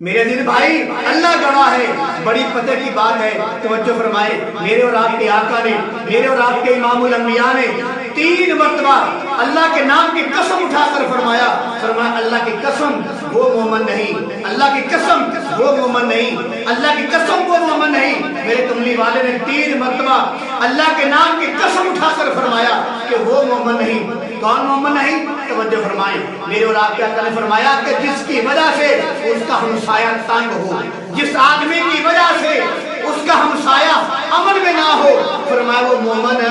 میرے دل بھائی اللہ گواہ ہے، بڑی پتہ کی بات ہے، توجہ فرمائے۔ میرے اور آپ کے آقا نے، میرے اور آپ کے امام الانبیاء نے 3 مرتبہ اللہ کے نام کی قسم اٹھا کر فرمایا اللہ کی قسم وہ مومن نہیں، اللہ کی قسم وہ مومن نہیں، اللہ کی قسم وہ مومن نہیں۔ میرے کملی والے نے 3 مرتبہ اللہ کے نام کی قسم اٹھا کر فرمایا کہ وہ مومن نہیں۔ کون مومن نہیں؟ توجہ فرمائیں۔ میرے اور آپ کے آقا نے فرمایا کہ جس کی وجہ سے اس کا ہمسایہ تنگ ہو، جس آدمی کی وجہ سے اس کا ہمسایہ امن میں نہ ہو، فرمایا وہ مومن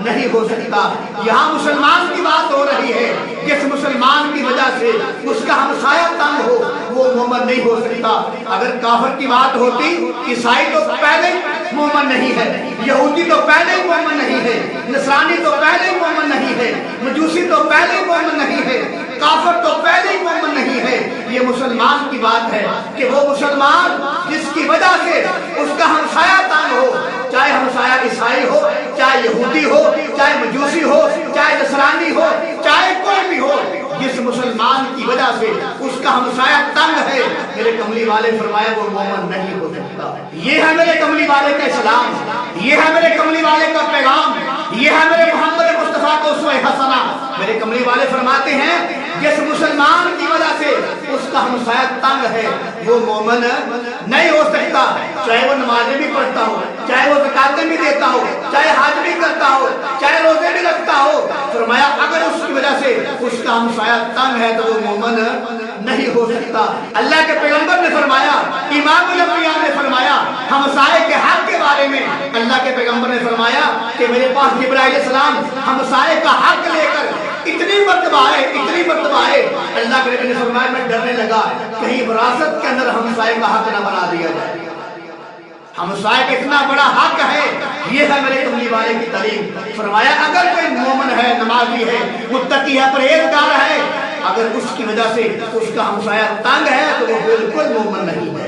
نہیں ہو سکتا۔ یہاں مسلمان کی بات ہو رہی ہے، جس مسلمان کی وجہ سے اس کا ہمسایہ تنگ ہو وہ مومن نہیں ہو سکتا۔ اگر کافر کی بات ہوتی، عیسائی تو پہلے مومن نہیں ہے، یہودی تو پہلے مومن نہیں ہے، نصرانی تو پہلے مومن نہیں ہے، مجوسی تو پہلے مومن نہیں ہے، کافر تو پہلے مومن نہیں ہے۔ یہ مسلمان کی بات ہے کہ وہ مسلمان جس کی وجہ سے اس کا ہمسایہ تنگ ہو، چاہے ہمسایہ عیسائی ہو، چاہے یہودی ہو، چاہے مجوسی ہو، چاہے نصرانی ہو، چاہے کوئی بھی ہو، جس مسلمان کی وجہ سے اس کا ہمسایہ تنگ ہے، میرے کملی والے فرمایا وہ مومن نہیں ہو سکتا۔ یہ ہے میرے کملی والے کا اسلام، یہ ہے میرے کملی والے کا پیغام، یہ ہے میرے محمد مصطفیٰ کو اسوہ حسنہ۔ میرے کملی والے فرماتے ہیں جس مسلمان کی وجہ سے اس کا ہمسایہ تنگ ہے وہ مومن نہیں ہو سکتا، چاہے وہ نمازیں بھی پڑھتا ہو، چاہے وہ زکاتیں بھی دیتا ہو، چاہے حج بھی کرتا ہو، چاہے روزے بھی رکھتا ہو۔ فرمایا اگر اس کی وجہ سے اس کا ہمسایہ تنگ ہے تو وہ مومن نہیں ہو سکتا۔ اللہ کے پیغمبر نے فرمایا، امام الانبیاء نے فرمایا ہمسائے کے حق کے بارے میں، اللہ کے پیغمبر نے فرمایا کہ میرے پاس جبرائیل علیہ السلام ہمسائے کا حق لے کر اتنی مرتبہ آئے، اللہ کے نبی نے فرمایا میں ڈرنے لگا کہیں وراثت کے اندر ہمسائے کا حق نہ بنا دیا جائے۔ ہمسائے کا اتنا بڑا حق ہے، یہ ہے میرے کملی والے کی تعلیم۔ فرمایا اگر کوئی مومن ہے، نمازی ہے، متقی ہے، پرہیزگار ہے، اگر اس کی وجہ سے اس کا ہمسایہ تنگ ہے تو وہ بالکل مومن نہیں ہے۔